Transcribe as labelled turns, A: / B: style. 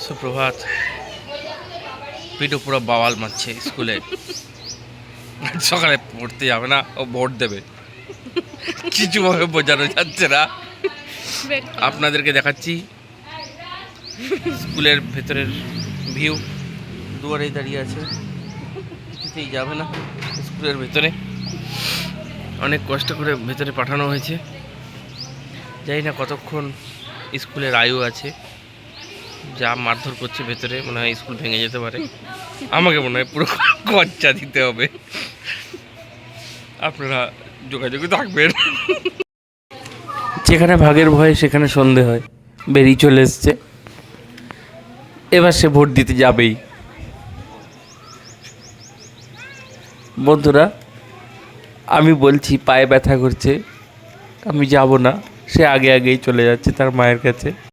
A: সুপ্রভাত। পিটু পুরো বাওয়াল মারছে স্কুলে। সকালে পড়তে যাবে না, ও ভোট দেবে। কিছুভাবে বোঝানো যাচ্ছে না। আপনাদেরকে দেখাচ্ছি স্কুলের ভেতরের ভিউ। দুয়ারেই দাঁড়িয়ে আছে, কিছুতেই যাবে না স্কুলের ভেতরে। অনেক কষ্ট করে ভেতরে পাঠানো হয়েছে। জানি না কতক্ষণ স্কুলের আয়ু আছে। যা মারধর করছে ভেতরে, মনে হয় স্কুল ভেঙে যেতে পারে। আমাকে মনে হয় পুরো খরচা দিতে হবে। আপনারা যোগাযোগে থাকবেন। যেখানে ভাগের ভয় সেখানে সন্ধে হয়, বেরিয়ে চলে এসছে। এবার সে ভোট দিতে যাবেই। বন্ধুরা, আমি বলছি পায়ে ব্যথা করছে, আমি যাব না। সে আগে আগেই চলে যাচ্ছে তার মায়ের কাছে।